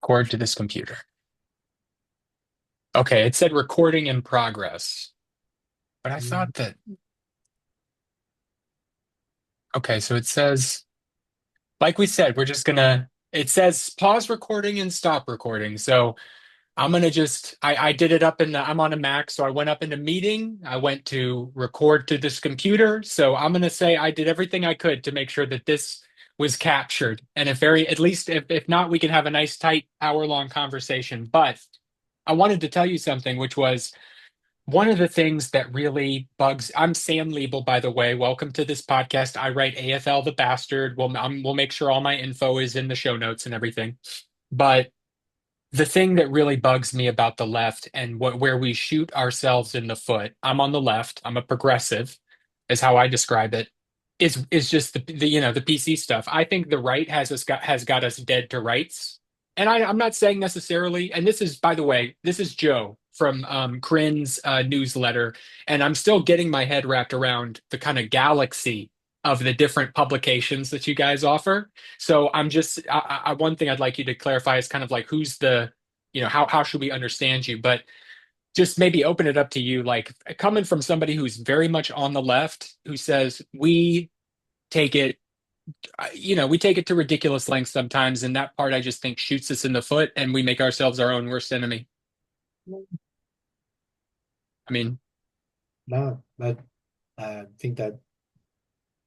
record to this computer. Okay, it said recording in progress, but I thought that, okay, so it says, like we said, it says pause recording and stop recording. So I'm gonna I did it I'm on a Mac, so I went up in a meeting. I went to record to this computer. So I'm gonna say I did everything I could to make sure that this was captured. And at least if not, we can have a nice tight hour-long conversation. But I wanted to tell you something, which was one of the things that really bugs. I'm Sam Liebel, by the way. Welcome to this podcast. I write AFL the Bastard. We'll make sure all my info is in the show notes and everything. But the thing that really bugs me about the left and where we shoot ourselves in the foot, I'm on the left, I'm a progressive, is how I describe it, is just the PC stuff. I think the right has got us dead to rights. And I'm not saying necessarily, and this is, by the way, this is Joe from Krynn's newsletter, and I'm still getting my head wrapped around the kind of galaxy of the different publications that you guys offer. So one thing I'd like you to clarify is kind of like how should we understand you? But just maybe open it up to you, like coming from somebody who's very much on the left, who says take it, we take it to ridiculous lengths sometimes, and that part I just think shoots us in the foot, and we make ourselves our own worst enemy. I mean, No, I think that,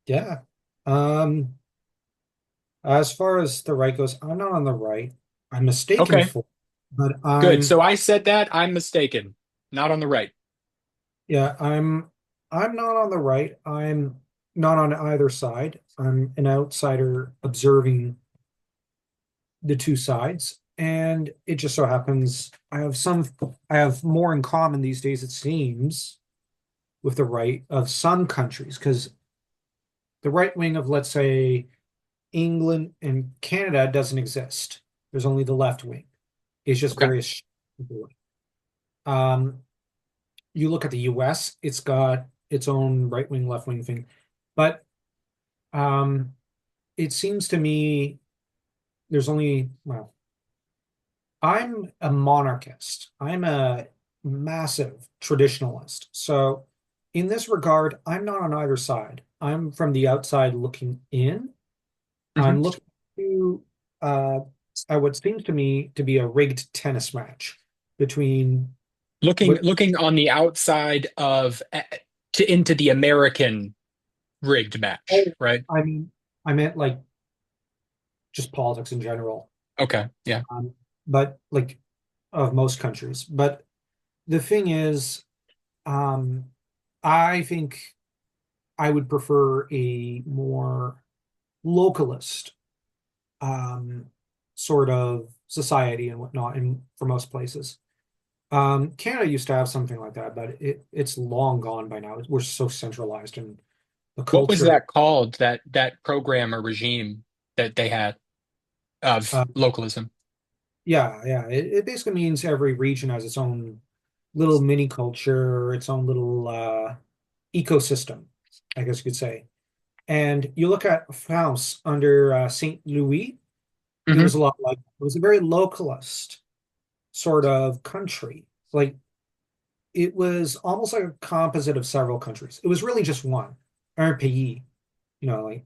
yeah. Um, as far as the right goes, I'm not on the right. I'm mistaken okay, for, but good. So I said that I'm mistaken, not on the right. yeah, I'm not on the right. I'm not on either side. I'm an outsider observing the two sides, and it just so happens I have more in common these days, it seems, with the right of some countries, because the right wing of, let's say, England and Canada doesn't exist. There's only the left wing. It's just Okay. various. Um, you look at the US, it's got its own right wing, left wing thing. But um, it seems to me well, I'm a monarchist. I'm a massive traditionalist. So in this regard, I'm not on either side. I'm from the outside looking in. Mhm. I'm looking to what seems to me to be a rigged tennis match between what Looking on the outside of to into the American rigged match, oh, right? I mean I meant like just politics in general, Okay, yeah. um, but like of most countries. But the thing is, um, I think I would prefer a more localist um, sort of society and whatnot, and for most places. Canada used to have something like that, but it's long gone by now. We're so centralized in the What was culture. that called? That program or regime that they had of Uh, localism? yeah, yeah. It basically means every region has its own little mini culture, its own little ecosystem, I guess you could say. And you look at France under Saint Louis, it Hmm. was a lot like it was a very localist sort of country. Like it was almost like a composite of several countries. It was really just one, un pays, like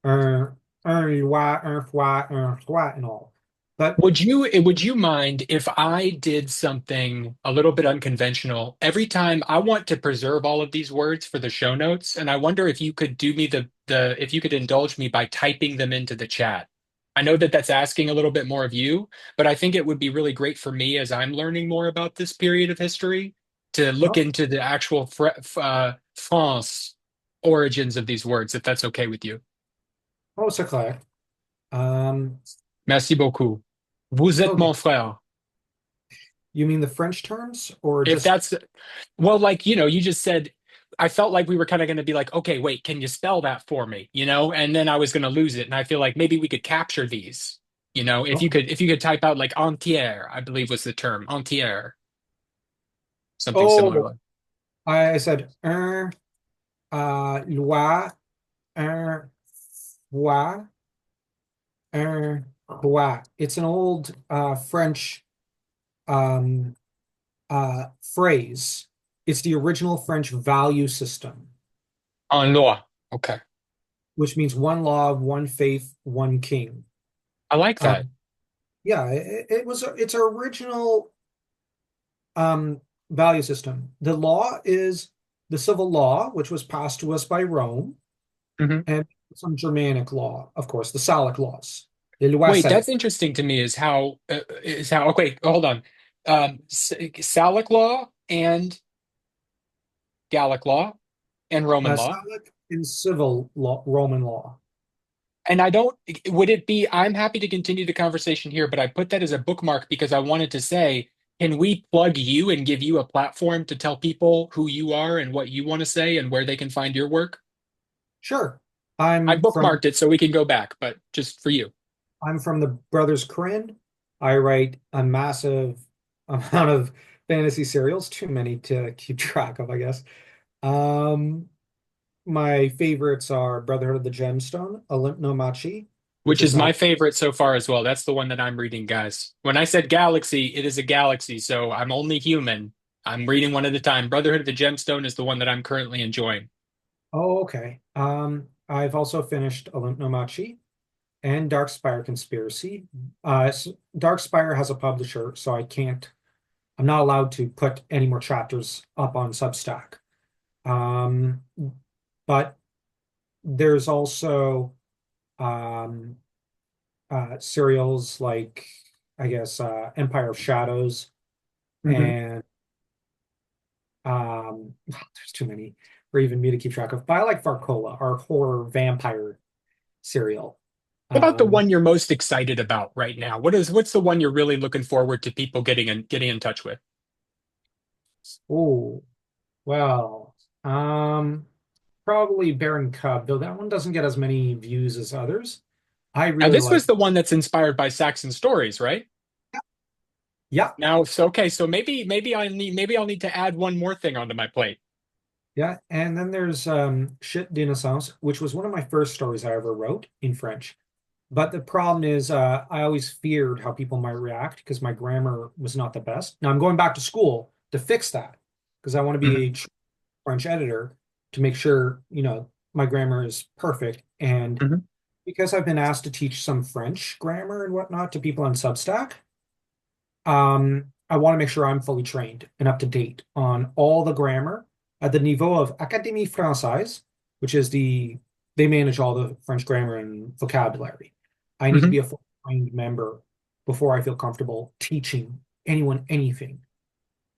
un roi, un foi, un roi, and all. But Would you mind if I did something a little bit unconventional? Every time I want to preserve all of these words for the show notes, and I wonder if you could do me the if you could indulge me by typing them into the chat. I know that that's asking a little bit more of you, but I think it would be really great for me as I'm learning more about this period of history to look oh, into the actual France origins of these words, if that's okay with you. oh, c'est clair. Um, Merci beaucoup. Vous êtes okay. mon frère. You mean the French terms or If just that's, well, like, you just said, I felt like we were kind of going to be like, okay, wait, can you spell that for me? And then I was going to lose it. And I feel like maybe we could capture these, oh, if you could type out like entière, I believe was the term, entière, something similar. oh, I said un loi, un foi, un Croat. It's an old French um, phrase. It's the original French value system, En loi. Okay. which means one law, one faith, one king. I like that. Um, yeah, it was its original um, value system. The law is the civil law, which was passed to us by Rome, Mhm. and some Germanic law, of course, the Salic laws, the loi Wait, salique. that's interesting to me is how, okay, hold on. Salic law and Gallic law and Roman law. Salic in civil law, Roman law. And I don't, would it be, I'm happy to continue the conversation here, but I put that as a bookmark because I wanted to say, can we plug you and give you a platform to tell people who you are and what you want to say and where they can find your work? Sure. I I'm from bookmarked it so we can go back, but just for you. I'm from the Brothers Krynn. I write a massive amount of fantasy serials, too many to keep track of, I guess. Um, my favorites are Brotherhood of the Gemstone, Olymp no Machi, which Which is is now, my favorite so far as well. That's the one that I'm reading, guys. When I said galaxy, it is a galaxy, so I'm only human. I'm reading one at a time. Brotherhood of the Gemstone is the one that I'm currently enjoying. oh, okay. I've also finished Olymp no Machi and Darkspire Conspiracy. Darkspire has a publisher, so I'm not allowed to put any more chapters up on Substack. Um, but there's also um, serials like, I guess, Empire of Shadows Hmm. and there's too many for even me to keep track of. But I like Varcola, our horror vampire serial. What about the Um, one you're most excited about right now? What's the one you're really looking forward to people getting in touch with? oh, well, um, probably Baron Cub, though that one doesn't get as many views as others. I Now, really this was like, the one that's inspired by Saxon stories, right? yeah, Now, so okay, so maybe I'll need to add one more thing onto my plate. yeah. And then there's Chute d'Innocence, which was one of my first stories I ever wrote in French. But the problem is, I always feared how people might react because my grammar was not the best. Now I'm going back to school to fix that because I want to be a Hmm. true French editor to make sure, my grammar is perfect. And Hmm. because I've been asked to teach some French grammar and whatnot to people on Substack, I want to make sure I'm fully trained and up to date on all the grammar at the niveau of Académie Française, which is they manage all the French grammar and vocabulary. I need to Hmm. be a full trained member before I feel comfortable teaching anyone anything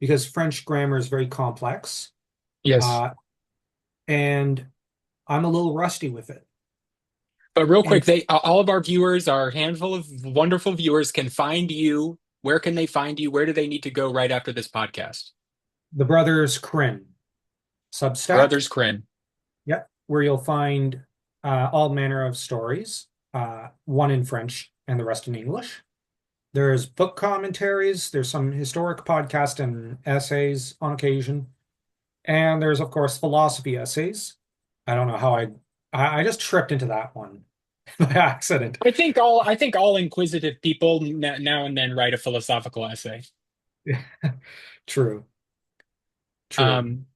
because French grammar is very complex, Yes. uh, and I'm a little rusty with it. But real And quick, they all of our viewers, our handful of wonderful viewers, can find you. Where can they find you? Where do they need to go right after this podcast? the Brothers Krynn Substack, Brothers Krynn. yep, where you'll find all manner of stories, one in French and the rest in English. There's book commentaries, there's some historic podcast and essays on occasion, and there's of course philosophy essays. I don't know how I just tripped into that one by accident. I think all inquisitive people now and then write a philosophical essay. True, true. Um,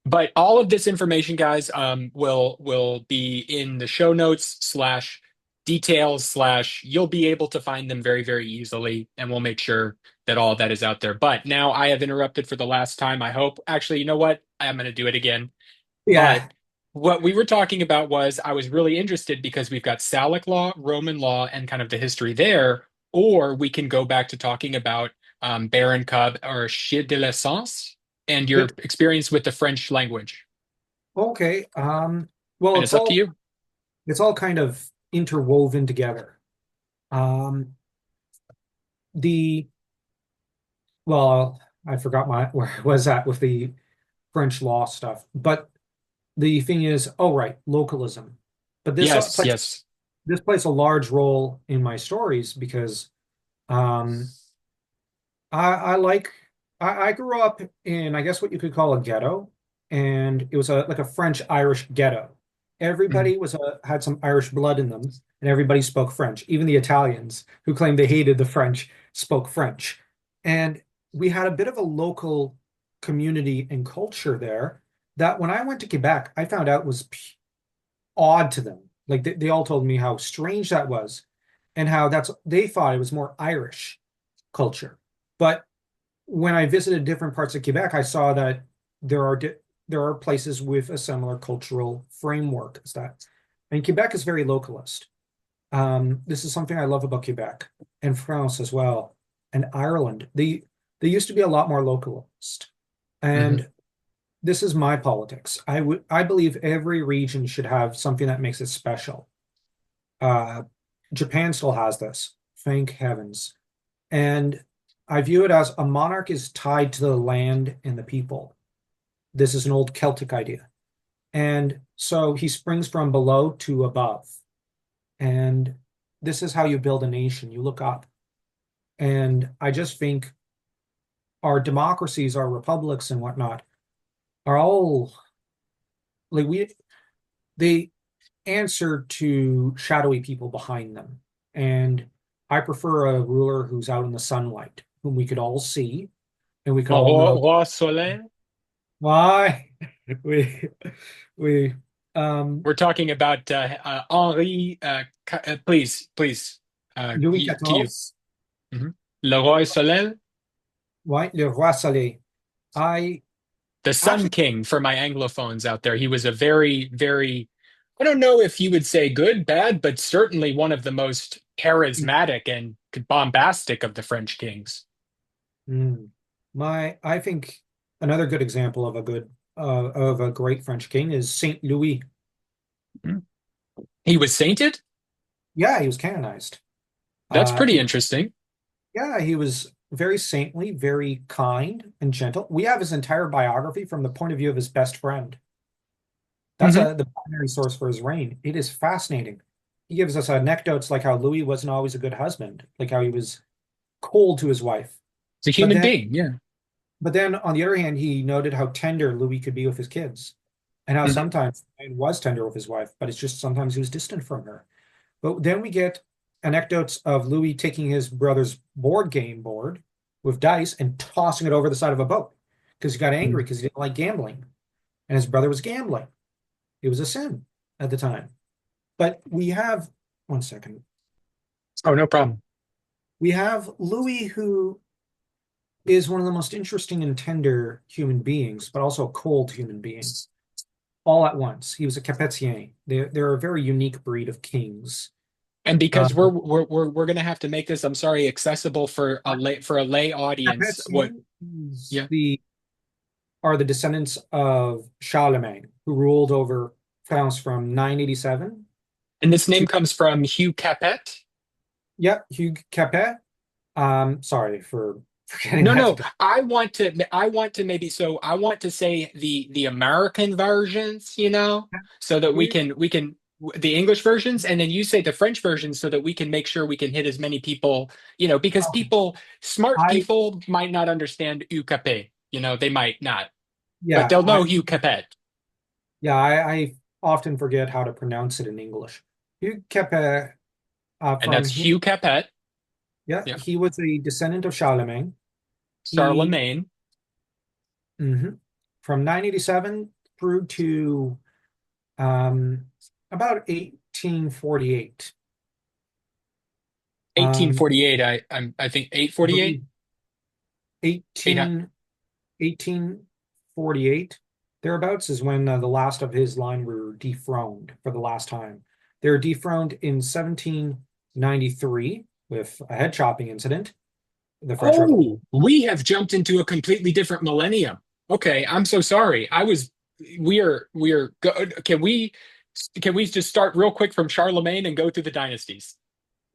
but all of this information, guys, will be in the show notes slash details slash you'll be able to find them very, very easily, and we'll make sure that all of that is out there. But now I have interrupted for the last time, I hope. Actually, you know what? I'm going to do it again. But Yeah, what we were talking about was I was really interested because we've got Salic law, Roman law, and kind of the history there. Or we can go back to talking about Baron Cub or Chute de l'Essence and your shit. experience with the French language. Okay. Well, And it's up to you. it's all kind of interwoven together. The Well, I forgot where I was at with the French law stuff. But the thing is, oh right, localism. But Yes, yes. this plays a large role in my stories because um, I like I grew up in I guess what you could call a ghetto, and it was like a French Irish ghetto. Mhm. Everybody had some Irish blood in them, and everybody spoke French. Even the Italians, who claimed they hated the French, spoke French. And we had a bit of a local community and culture there that when I went to Quebec, I found out was odd to them. Like they all told me how strange that was and how they thought it was more Irish culture. But when I visited different parts of Quebec, I saw that there are there are places with a similar cultural framework as that. And Quebec is very localist. This is something I love about Quebec and France as well, and Ireland. They used to be a lot more localist. Mhm. And this is my politics. I believe every region should have something that makes it special. Uh, Japan still has this, thank heavens. And I view it as a monarch is tied to the land and the people. This is an old Celtic idea. And so he springs from below to above. And this is how you build a nation. You look up. And I just think our democracies, our republics and whatnot are all like they answer to shadowy people behind them. And I prefer a ruler who's out in the sunlight, whom we could all see and we could Well, all know Roi Soleil. why we we um We're talking about Henri. Please, Louis to you. XIV, Mhm. Le Roi Soleil, why le roi soleil. I the Sun actually King for my Anglophones out there. He was a very, I don't know if you would say good, bad, but certainly one of the most charismatic and bombastic of the French kings. mm, I think another good example of a great French king is Saint Louis. Mhm. He was sainted? Yeah, he was canonized. That's pretty He interesting. Yeah, he was very saintly, very kind and gentle. We have his entire biography from the point of view of his best friend. That's Hmm. the primary source for his reign. It is fascinating. He gives us anecdotes like how Louis wasn't always a good husband, like how he was cold to his wife. It's a But human then, being, yeah. but then on the other hand, he noted how tender Louis could be with his kids, and how Hmm. sometimes he was tender with his wife, but it's just sometimes he was distant from her. But then we get anecdotes of Louis taking his brother's board game board with dice and tossing it over the side of a boat because he got angry because he didn't like gambling, and his brother was gambling. It was a sin at the time. But we have one second. Oh, no problem. We have Louis, who is one of the most interesting and tender human beings, but also a cold human being, all at once. He was a Capetian. They're a very unique breed of kings. And Uh, because we're gonna have to make this, I'm sorry, accessible for a lay audience. What? Capetians Yeah. are the descendants of Charlemagne, who ruled over France from 987 And this name to, comes from Hugh Capet. yeah, Hugues Capet. Sorry for forgetting No, that no. to I want to maybe so I want to say the American versions, so that we you. can we can the English versions, and then you say the French versions so that we can make sure we can hit as many people, because Okay. smart I people might not understand UKP, they might not, but yeah, they'll know Hugh Capet, I often forget how to pronounce it in English. Hugues Capet, and that's Hugh Capet. Yeah. he was a descendant of Charlemagne. He Charlemagne, mhm, from 987 through to um, about 1848. Um, 1848. I think I 848. believe Eight. 18, 1848, thereabouts, is when the last of his line were dethroned for the last time. They were dethroned in 1793 with a head chopping incident, the French Revolution. Oh, we have jumped into a completely different millennium. Okay, I'm so sorry. We are good. Can we just start real quick from Charlemagne and go through the dynasties?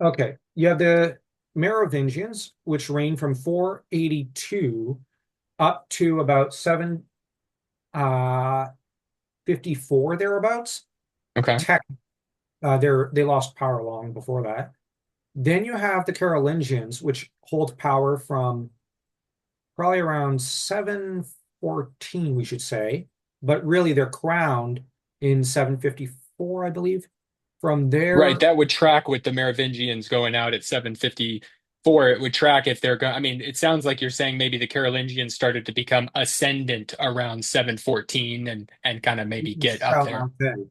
Okay, you have the Merovingians, which reigned from 482 up to about 754 thereabouts. Okay. Tech, they lost power long before that. Then you have the Carolingians, which hold power from probably around 714, we should say, but really they're crowned in 754. 754, I believe. From Right, there, that would track with the Merovingians going out at 754. It would track if they're going. I mean, it sounds like you're saying maybe the Carolingians started to become ascendant around 714 and kind of maybe get up Charles there. Martel.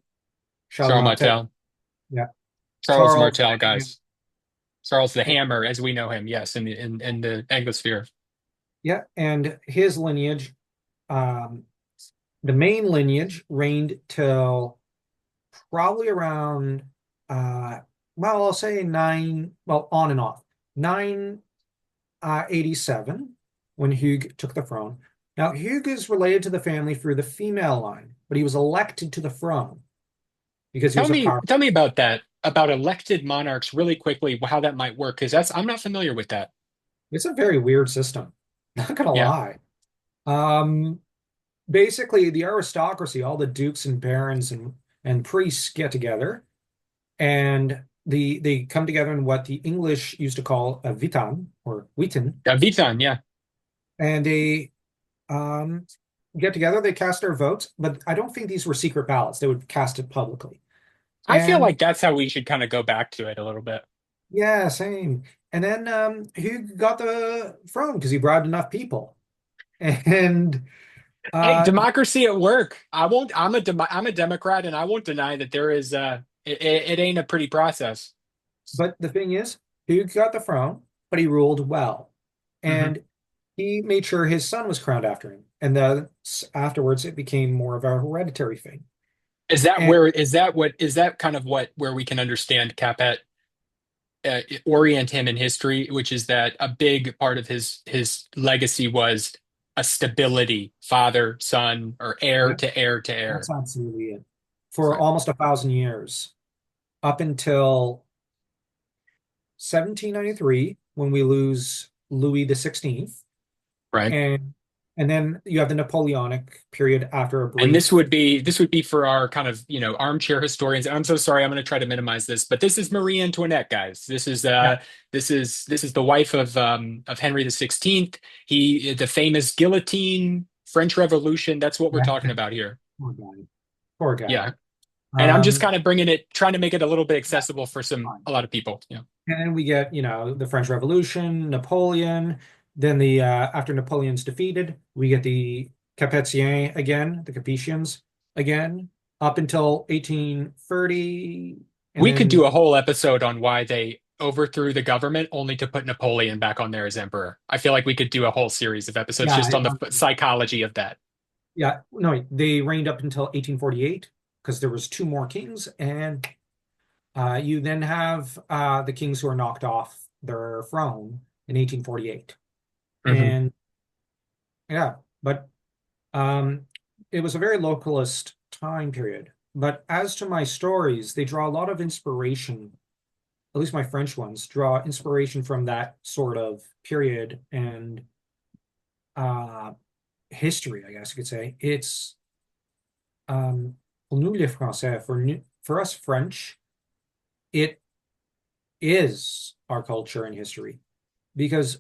Charles Charles Martel. Martel, Yeah. Charles Charles. Martel, And, guys. Charles the Hammer, as we know him, yes, in the Anglosphere. yeah, and his lineage, um, the main lineage reigned till probably around well, I'll say nine, well, on and off. 987 when Hugh took the throne. Now, Hugh is related to the family through the female line, but he was elected to the throne because he was a power. Tell me about that, about elected monarchs really quickly, how that might work, because that's I'm not familiar with that. It's a very weird system. Not gonna Yeah. lie. Um, Basically, the aristocracy, all the dukes and barons and priests get together, and they come together in what the English used to call a witan or witan, Vitan, yeah. and they um, get together. They cast their votes, but I don't think these were secret ballots. They would cast it publicly. I feel And like that's how we should kind of go back to it a little bit. yeah, same. And then he got the throne because he bribed enough people. And Hey, uh, democracy at work. I won't. I'm a Democrat, and I won't deny that there is. It ain't a pretty process. but the thing is, he got the throne, but he ruled well, Hmm. and he made sure his son was crowned after him. And afterwards, it became more of a hereditary thing. Is that And where? Is that kind of what where we can understand Capet orient him in history, which is that a big part of his legacy was a stability, father, son, or heir yeah, to heir to that's heir. absolutely it. For Right. almost 1,000 years, up until 1793, when we lose Louis the 16th, Right. and and then you have the Napoleonic period after a And brief. this would be for our kind of, armchair historians. And I'm so sorry, I'm going to try to minimize this, but this is Marie Antoinette, guys. Yeah, This is the wife of Henry the 16th. He the famous guillotine, French Revolution. That's what we're yeah, talking about here. poor guy, poor guy. Yeah. And I'm just Um, kind of trying to make it a little bit yeah, accessible for fine. a lot of people. Yeah. And then we get, the French Revolution, Napoleon. Then the after Napoleon's defeated, we get the Capetiens again, the Capetians again, up until 1830, and We could then do a whole episode on why they overthrew the government only to put Napoleon back on there as emperor. I feel like we could do a whole series of episodes yeah, just on the psychology of that. yeah, no, they reigned up until 1848 because there was two more kings, and you then have the kings who are knocked off their throne in 1848, Hmm. and yeah, but Um, it was a very localist time period. But as to my stories, they draw a lot of inspiration, at least my French ones, draw inspiration from that sort of period and uh, history, I guess you could say. It's pour nous les Français, for us French, it is our culture and history because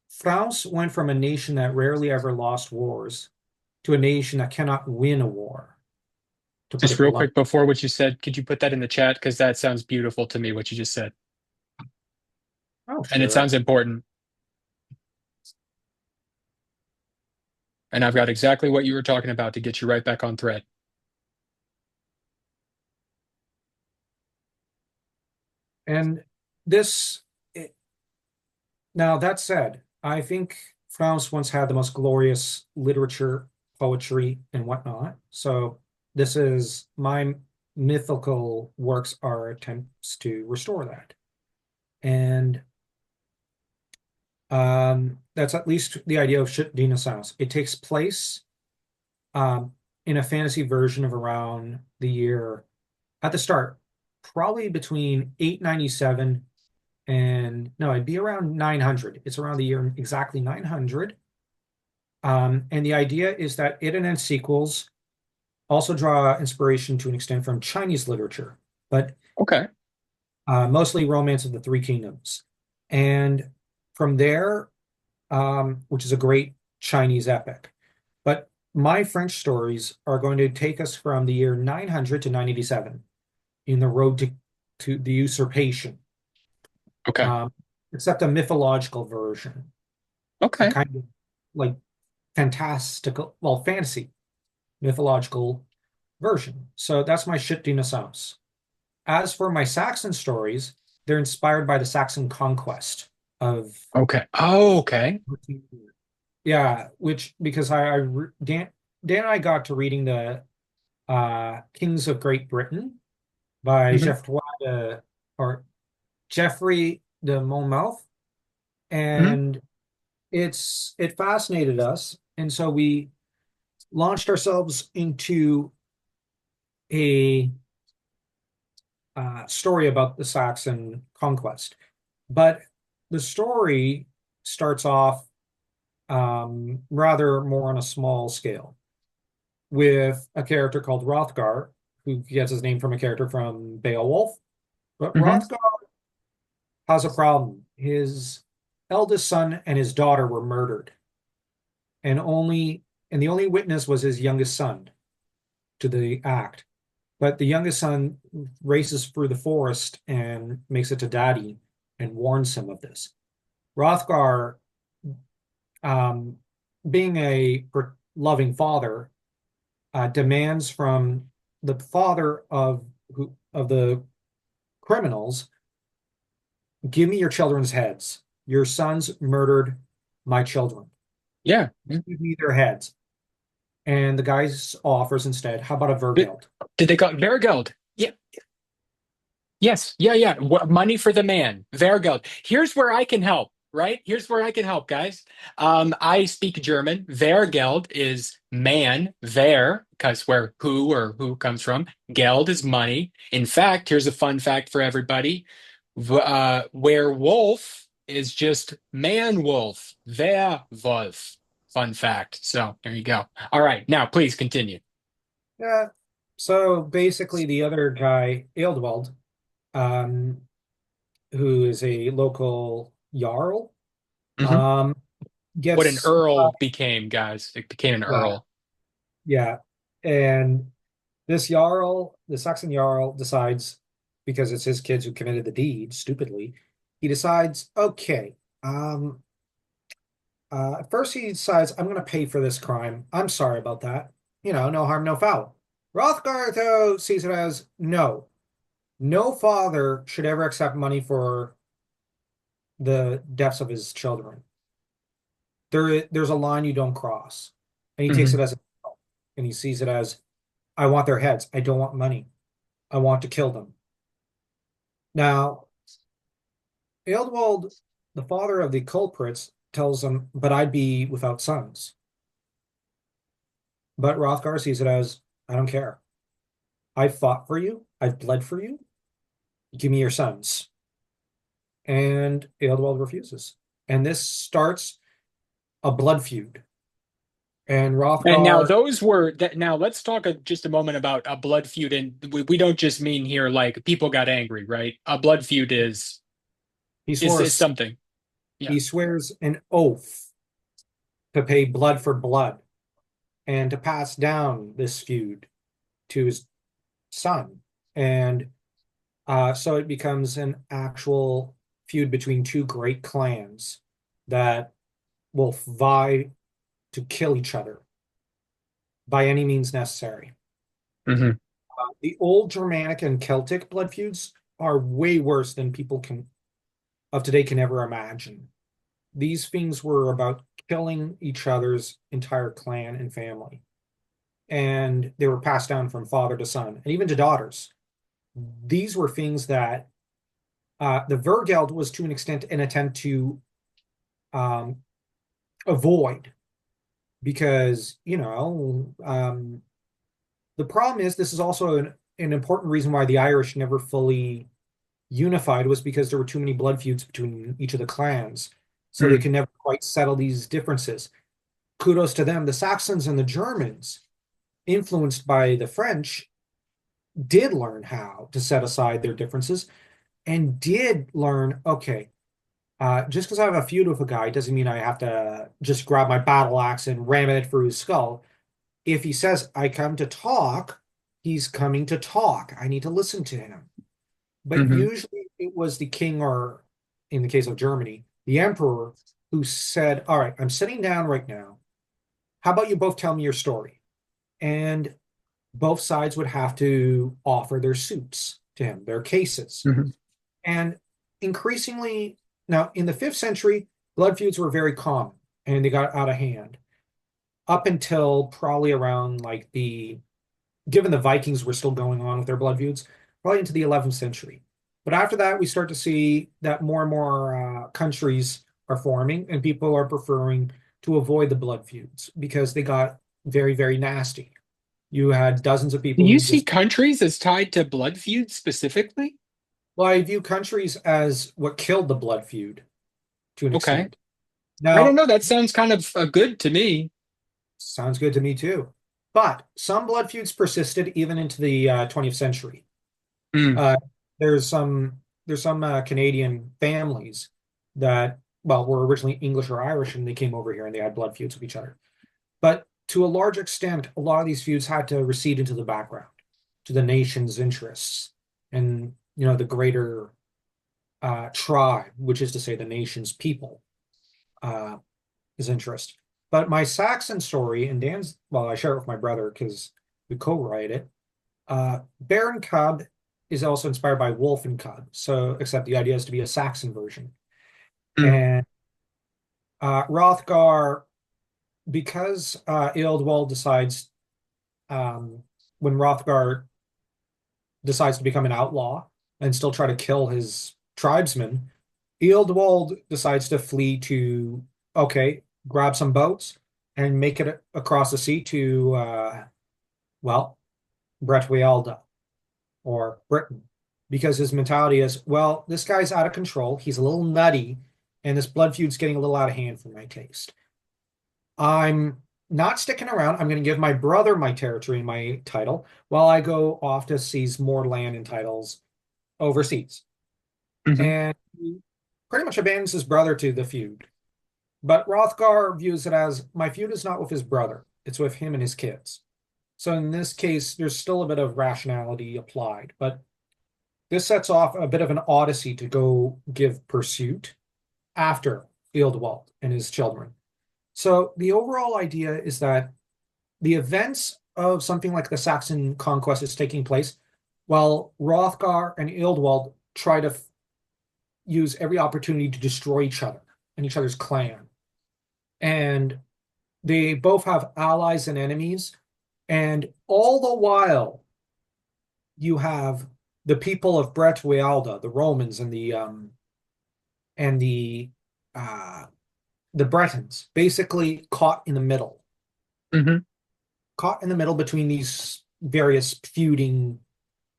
France went from a nation that rarely ever lost wars to a nation that cannot win a war, to put Just it real bluntly. quick before what you said, could you put that in the chat? Because that sounds beautiful to me, what you just said. Oh, And it sure. sounds important. And I've got exactly what you were talking about to get you right back on thread. And this, now that said, I think France once had the most glorious literature, poetry, and whatnot. So this is my mythical works are attempts to restore that. And that's at least the idea of Chute d'Innocence. It takes place um, in a fantasy version of around the year at the start, probably between 897 and no, it'd be around 900. It's around the year exactly 900. And the idea is that it and its sequels also draw inspiration to an extent from Chinese literature, but Okay. mostly Romance of the Three Kingdoms. And from there, which is a great Chinese epic. But my French stories are going to take us from the year 900 to 987. in the road to the usurpation, Okay. um, except a mythological version, a Okay. kind of like fantastical, well, fantasy mythological version. So that's my Shitdinasaurus. As for my Saxon stories, they're inspired by the Saxon conquest of Okay. Oh, okay. yeah, which because Dan and I got to reading the Kings of Great Britain by Hmm. or Geoffrey de Monmouth, Hmm. and it fascinated us, and so we launched ourselves into a story about the Saxon conquest. But the story starts off rather more on a small scale with a character called Hrothgar, who gets his name from a character from Beowulf. But Hmm. Hrothgar has a problem. His eldest son and his daughter were murdered, and the only witness was his youngest son to the act. But the youngest son races through the forest and makes it to daddy and warns him of this. Hrothgar, um, being a loving father, demands from the father of the criminals, "Give me your children's heads. Your sons murdered my children. Yeah. Give me their heads." And the guy offers instead, "How about a Did, vergeld?" did they call Vergeld? Yeah. Yes. Yeah. Yeah. Money for the man. Vergeld. Here's where I can help. Right. Here's where I can help, guys. I speak German. Vergeld is man. Ver, because where who or who comes from. Geld is money. In fact, here's a fun fact for everybody. Where wolf is just man wolf. Werwolf. Fun fact. So there you go. All right. Now, please continue. Yeah. So basically, the other guy, Ealdwald, um, who is a local jarl, Hmm. um, What an gets earl became, guys. It became an yeah, earl. yeah, and this jarl, the Saxon jarl, decides because it's his kids who committed the deed stupidly. He decides, okay, at first he decides, I'm going to pay for this crime. I'm sorry about that. No harm, no foul. Hrothgar, though, sees it as no. No father should ever accept money for the deaths of his children. There's a line you don't cross. And he takes it Hmm. as and he sees it as, I want their heads. I don't want money. I want to kill them. Now, Ealdwald, the father of the culprits, tells him, but I'd be without sons. But Hrothgar sees it as, I don't care. I've fought for you. I've bled for you. Give me your sons. And Ealdwald refuses. And this starts a blood feud. And And now Hrothgar, those were that. Now let's talk just a moment about a blood feud, and we don't just mean here like people got angry, right? A blood feud he is swears something. Yeah. he swears an oath to pay blood for blood and to pass down this feud to his son. And so it becomes an actual feud between two great clans that will vie to kill each other by any means necessary. Hmm. The old Germanic and Celtic blood feuds are way worse than people can of today can ever imagine. These things were about killing each other's entire clan and family, and they were passed down from father to son and even to daughters. These were things that the Vergeld was to an extent an attempt to um, avoid because the problem is this is also an important reason why the Irish never fully unified was because there were too many blood feuds between each of the clans, so they Mm. could never quite settle these differences. Kudos to them. The Saxons and the Germans, influenced by the French, did learn how to set aside their differences and did learn, okay, just because I have a feud with a guy doesn't mean I have to just grab my battle axe and ram it through his skull. If he says, I come to talk, he's coming to talk. I need to listen to him. But Hmm. usually it was the king, or in the case of Germany, the emperor, who said, "All right, I'm sitting down right now. How about you both tell me your story?" And both sides would have to offer their suits to him, their cases. Hmm. And increasingly, now in the 5th century, blood feuds were very common and they got out of hand up until probably around like given the Vikings were still going on with their blood feuds, probably into the 11th century. But after that, we start to see that more and more countries are forming and people are preferring to avoid the blood feuds because they got very, very nasty. You had dozens of Do people you who see just, countries as tied to blood feuds specifically? well, I view countries as what killed the blood feud to an Okay. extent. I don't Now, know. That sounds kind of good to me. sounds good to me too. But some blood feuds persisted even into the 20th century. Mm. Uh, there's some Canadian families that, well, were originally English or Irish, and they came over here and they had blood feuds with each other. But to a large extent, a lot of these feuds had to recede into the background to the nation's interests and the greater tribe, which is to say the nation's people, uh, his interest. But my Saxon story, and Dan's, well, I share it with my brother because we co-write it. Bear and Cub is also inspired by Wolf and Cub. So, except the idea is to be a Saxon version. Mm. And Hrothgar, because Ealdwald decides, um, when Hrothgar decides to become an outlaw and still try to kill his tribesmen, Ealdwald decides to flee to, okay, grab some boats and make it across the sea to, well, Bretwalda, or Britain, because his mentality is, well, this guy's out of control. He's a little nutty, and this blood feud's getting a little out of hand for my taste. I'm not sticking around. I'm going to give my brother my territory and my title while I go off to seize more land and titles overseas. Hmm. And he pretty much abandons his brother to the feud. But Hrothgar views it as my feud is not with his brother, it's with him and his kids. So in this case, there's still a bit of rationality applied, but this sets off a bit of an odyssey to go give pursuit after Ealdwald and his children. So the overall idea is that the events of something like the Saxon conquest is taking place while Hrothgar and Ealdwald try to use every opportunity to destroy each other and each other's clan. And they both have allies and enemies. And all the while, you have the people of Bretwalda, the Romans and uh, the Bretons, basically Hmm. caught in the middle between these various feuding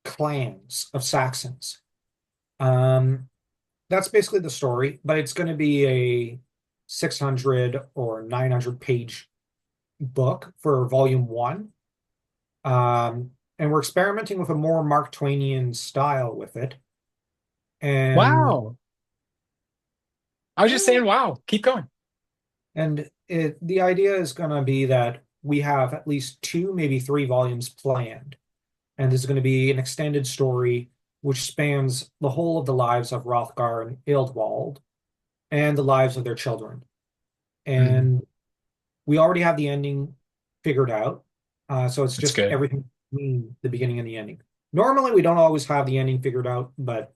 clans of Saxons. Um, that's basically the story, but it's going to be a 600 or 900 page book for volume one. And we're experimenting with a more Mark Twainian style with it. And Wow. I was just saying, wow. Keep going. the idea is going to be that we have at least two, maybe three volumes planned. And this is going to be an extended story which spans the whole of the lives of Hrothgar and Ealdwald and the lives of their children. Hmm. And we already have the ending figured out. So it's That's just good. everything between the beginning and the ending. Normally, we don't always have the ending figured out, but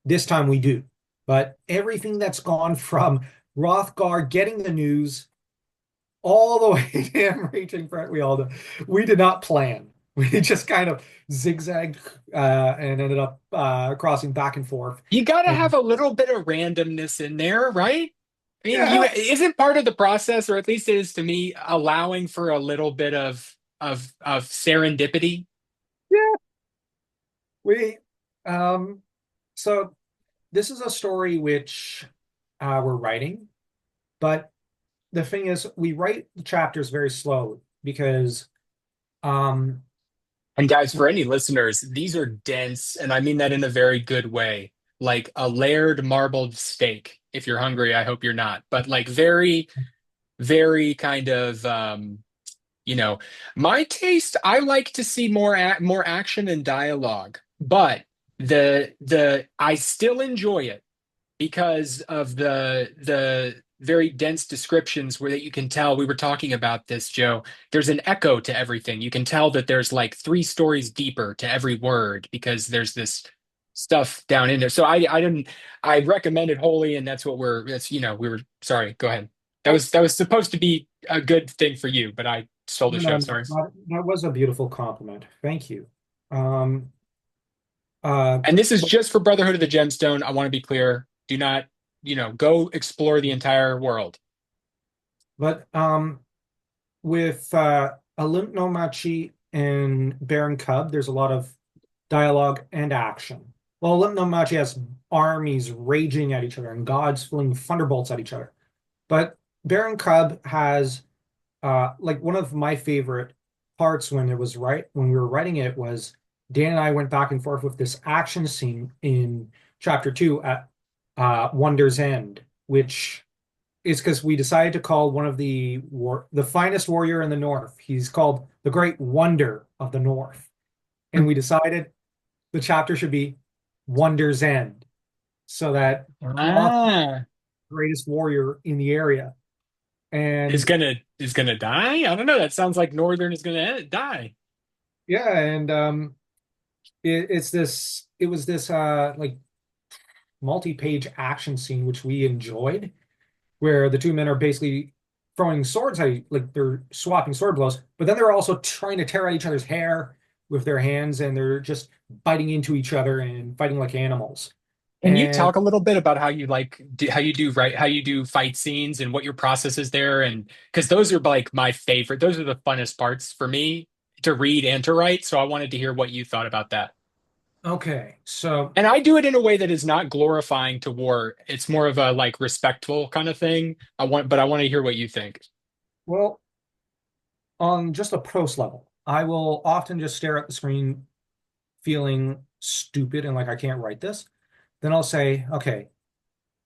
this time we do. But everything that's gone from Hrothgar getting the news all the way to him reaching Brett Rialda, we did not plan. We just kind of zigzagged and ended up crossing back and forth. You got to And have a little bit of randomness in there, right? I mean, yeah, you isn't part of the process, or at least it is to me, allowing for a little bit of serendipity. yeah, we um so this is a story which we're writing, but the thing is we write the chapters very slowly because um And guys, for any listeners, these are dense, and I mean that in a very good way. Like a layered marbled steak. If you're hungry, I hope you're not. But like very, very kind of You know, my taste, I like to see more action and dialogue, but the I still enjoy it because of the very dense descriptions where that you can tell we were talking about this, Joe. There's an echo to everything. You can tell that there's like three stories deeper to every word because there's this stuff down in there. So I didn't I recommend it wholly, and that's what we're that's we were sorry, go ahead. Oh, That was supposed to be a good thing for you, but I stole the no, show. no, Sorry. that was a beautiful compliment. Thank you. Um, uh, And this is but, just for Brotherhood of the Gemstone. I want to be clear. Do not, go explore the entire world. but with Olymp no Machi and Baron Cub, there's a lot of dialogue and action. Well, Olymp no Machi has armies raging at each other and gods flinging thunderbolts at each other. But Baron Cub has like one of my favorite parts when it was right when we were writing it was Dan and I went back and forth with this action scene in chapter 2 at Wonder's End, which is because we decided to call one of the finest warrior in the North. He's called the Great Wonder of the North, and we decided the chapter should be Wonder's End, so that Rock, Ah, greatest warrior in the area, is and gonna die? I don't know. That sounds like Northern is gonna die. yeah, and it was this like multi-page action scene which we enjoyed, where the two men are basically throwing swords at like they're swapping sword blows, but then they're also trying to tear at each other's hair with their hands, and they're just biting into each other and fighting like animals. Can you And talk a little bit about how you how you do how you do fight scenes and what your process is there? And because those are like my favorite, those are the funnest parts for me to read and to write. So I wanted to hear what you thought about that. okay, so And I do it in a way that is not glorifying to war. It's more of a like respectful kind of thing. But I want to hear what you think. well, on just a post level, I will often just stare at the screen feeling stupid and like I can't write this. Then I'll say, okay,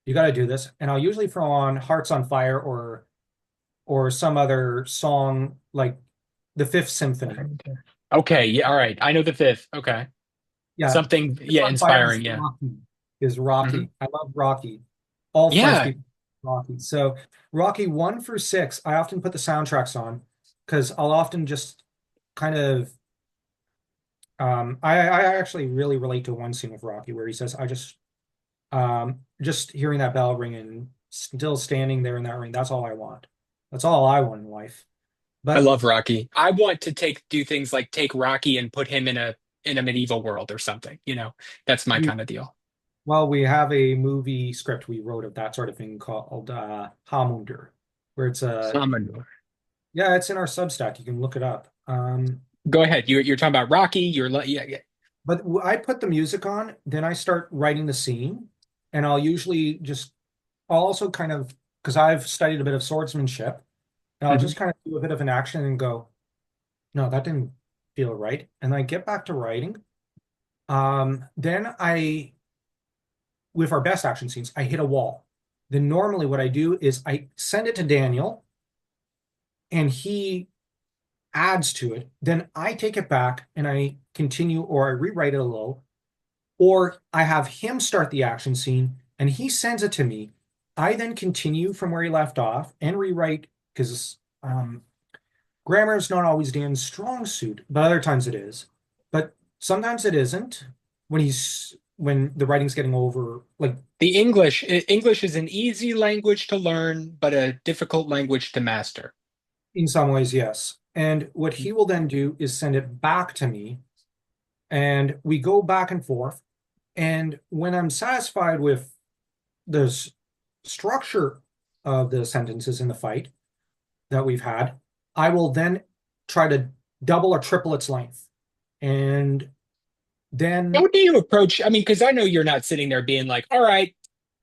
you got to do this, and I'll usually throw on Hearts on Fire or some other song like the Fifth Symphony. Okay, yeah, all right. I know the fifth. Okay. Yeah, Something, Hearts yeah, on Fire is inspiring, yeah. Rocky. Is Hmm. Rocky. I love Rocky. All French Yeah. people Rocky. So Rocky 1 through 6, I often put the soundtracks on because I'll often just kind of I actually really relate to one scene with Rocky where he says, I just hearing that bell ring and still standing there in that ring, that's all I want. That's all I want in life. I But love Rocky. I want to do things like take Rocky and put him in a medieval world or something, That's my we kind of deal. well, we have a movie script we wrote of that sort of thing called Hamunder, where it's a Samanur. yeah, it's in our Substack. You can look it up. Go ahead. You're talking about Rocky. Yeah, yeah. But I put the music on, then I start writing the scene, and I'll also kind of, because I've studied a bit of swordsmanship, and I'll just Mhm. kind of do a bit of an action and go, no, that didn't feel right. And I get back to writing. Then with our best action scenes, I hit a wall. Then normally what I do is I send it to Daniel, and he adds to it. Then I take it back and I continue or I rewrite it a little, or I have him start the action scene and he sends it to me. I then continue from where he left off and rewrite because grammar is not always Dan's strong suit, but other times it is. But sometimes it isn't when the writing's getting over like The English is an easy language to learn, but a difficult language to master. in some ways, yes. And what he will then do is send it back to me and we go back and forth. And when I'm satisfied with the structure of the sentences in the fight that we've had, I will then try to double or triple its length. And How then, do you approach? I mean, because I know you're not sitting there being like, all right,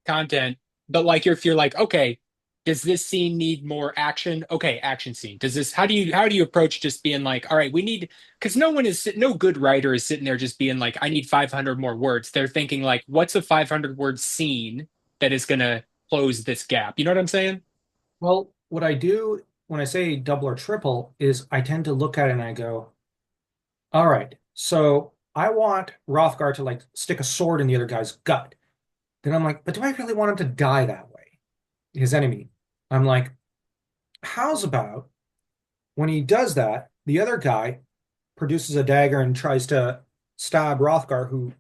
content, but like if you're like, okay, does this scene need more action? Okay, action scene. Does this how do you approach just being like, all right, we need because no good writer is sitting there just being like, I need 500 more words. They're thinking like, what's a 500 word scene that is gonna close this gap? You know what I'm saying? well, what I do when I say double or triple is I tend to look at it and I go, all right, so I want Rothgar to like stick a sword in the other guy's gut. Then I'm like, but do I really want him to die that way? His enemy. I'm like, how's about when he does that, the other guy produces a dagger and tries to stab Rothgar, who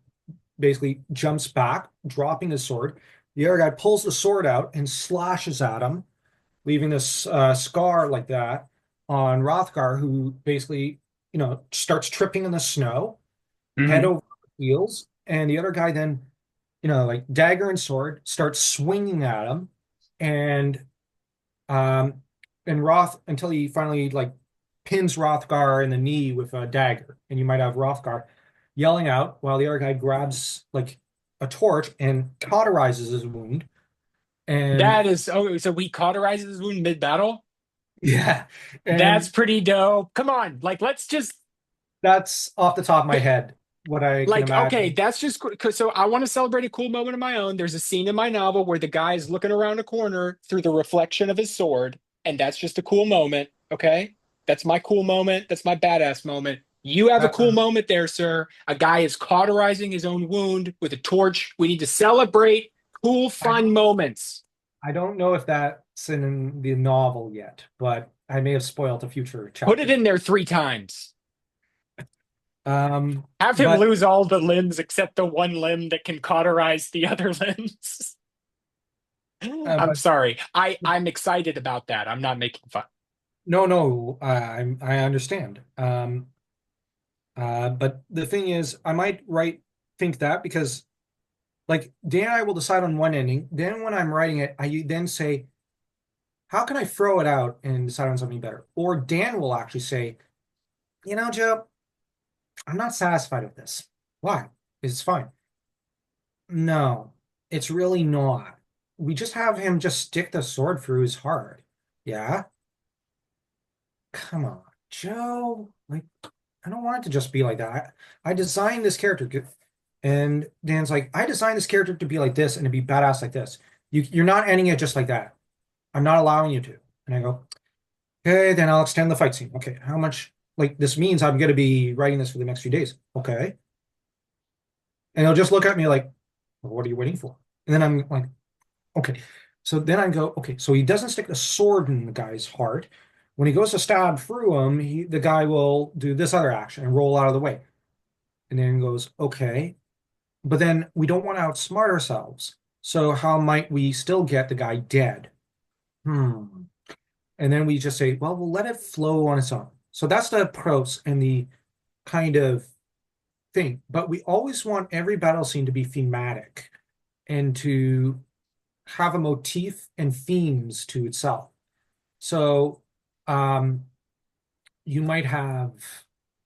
basically jumps back, dropping his sword. The other guy pulls the sword out and slashes at him, leaving this scar like that on Rothgar, who basically, starts tripping in the snow, head Hmm. over heels. And the other guy then, like dagger and sword, starts swinging at him. And um, and Roth until he finally like pins Rothgar in the knee with a dagger, and you might have Rothgar yelling out while the other guy grabs like a torch and cauterizes his wound. And That is, oh, so he cauterizes his wound mid-battle? yeah, That's and pretty dope. Come on, like let's just that's off the top of my head what I can like okay, imagine. that's just so I want to celebrate a cool moment of my own. There's a scene in my novel where the guy is looking around a corner through the reflection of his sword, and that's just a cool moment. Okay, that's my cool moment. That's my badass moment. You have a cool Uh, moment there, sir. A guy is cauterizing his own wound with a torch. We need to celebrate cool, I fun moments. I don't know if that's in the novel yet, but I may have spoiled a future Put it chapter. in there 3 times. Have him But lose all the limbs except the one limb that can cauterize the other limbs. I'm but sorry. I'm excited about that. I'm not making fun. no, no, I understand. But the thing is, I might write think that because like Dan and I will decide on one ending. Then when I'm writing it, I then say, how can I throw it out and decide on something better? Or Dan will actually say, Joe, I'm not satisfied with this. Why? It's fine. No, it's really not. We just have him just stick the sword through his heart. Yeah? Come on, Joe. Like, I don't want it to just be like that. I designed this character. And Dan's like, I designed this character to be like this and to be badass like this. You're not ending it just like that. I'm not allowing you to. And I go, okay, then I'll extend the fight scene. Okay, how much? Like, this means I'm going to be writing this for the next few days. Okay. And he'll just look at me like, well, what are you waiting for? And then I'm like, okay. So then I go, okay, so he doesn't stick the sword in the guy's heart. When he goes to stab through him, the guy will do this other action and roll out of the way. And then he goes, okay, but then we don't want to outsmart ourselves. So how might we still get the guy dead? Hmm. And then we just say, well, we'll let it flow on its own. So that's the approach and the kind of thing. But we always want every battle scene to be thematic and to have a motif and themes to itself. So um, you might have,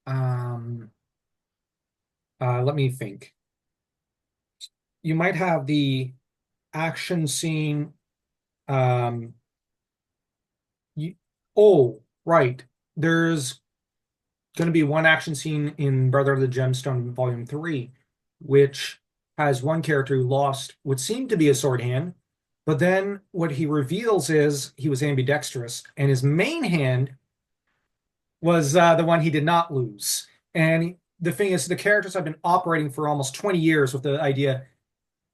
um, let me think. You might have the action scene. Um, you, oh, right. There's going to be one action scene in Brother of the Gemstone Volume 3, which has one character who lost what seemed to be a sword hand, but then what he reveals is he was ambidextrous, and his main hand was the one he did not lose. And the thing is, the characters have been operating for almost 20 years with the idea,